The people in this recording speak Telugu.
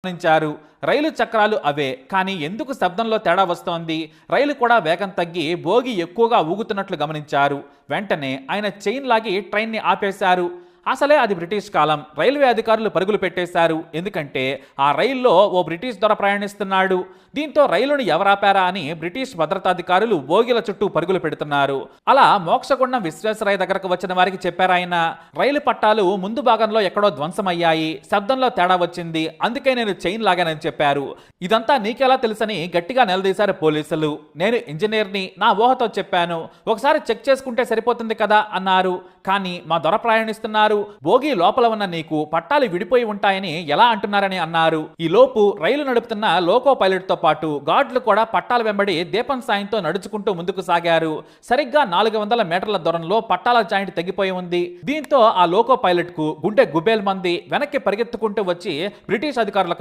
గమనించారు. రైలు చక్రాలు అవే, కానీ ఎందుకు శబ్దంలో తేడా వస్తోంది? రైలు కూడా వేగం తగ్గి బోగి ఎక్కువగా ఊగుతున్నట్లు గమనించారు. వెంటనే ఆయన చైన్ లాగి ట్రైన్ని ఆపేశారు. అసలే అది బ్రిటిష్ కాలం. రైల్వే అధికారులు పరుగులు పెట్టేశారు. ఎందుకంటే ఆ రైల్లో ఓ బ్రిటిష్ దొర ప్రయాణిస్తున్నాడు. దీంతో రైలును ఎవరాపారా అని బ్రిటిష్ భద్రతాధికారులు బోగిల చుట్టూ పరుగులు పెడుతున్నారు. అలా మోక్షగుండం విశ్వేశ్వరయ్య దగ్గరకు వచ్చిన వారికి చెప్పారాయన, రైలు పట్టాలు ముందు భాగంలో ఎక్కడో ధ్వంసమయ్యాయి, శబ్దంలో తేడా వచ్చింది, అందుకే నేను చైన్ లాగానని చెప్పారు. ఇదంతా నీకెలా తెలుసని గట్టిగా నిలదీశారు పోలీసులు. నేను ఇంజనీర్ని, నా ఊహతో చెప్పాను, ఒకసారి చెక్ చేసుకుంటే సరిపోతుంది కదా అన్నారు. కానీ మా దొర ప్రయాణిస్తున్నారు, బోగి లోపల ఉన్న నీకు పట్టాలు విడిపోయి ఉంటాయని ఎలా అంటున్నారని అన్నారు. ఈ లోపు రైలు నడుపుతున్న లోకో పైలట్ తో పాటు గార్డులు కూడా పట్టాల వెంబడి దీపం సాయంతో నడుచుకుంటూ ముందుకు సాగారు. సరిగ్గా 400 మీటర్ల దూరంలో పట్టాల జాయింట్ తెగిపోయి ఉంది. దీంతో ఆ లోకో పైలట్ కు గుండె గుబేల్ మంది వెనక్కి పరిగెత్తుకుంటూ వచ్చి బ్రిటిష్ అధికారులకు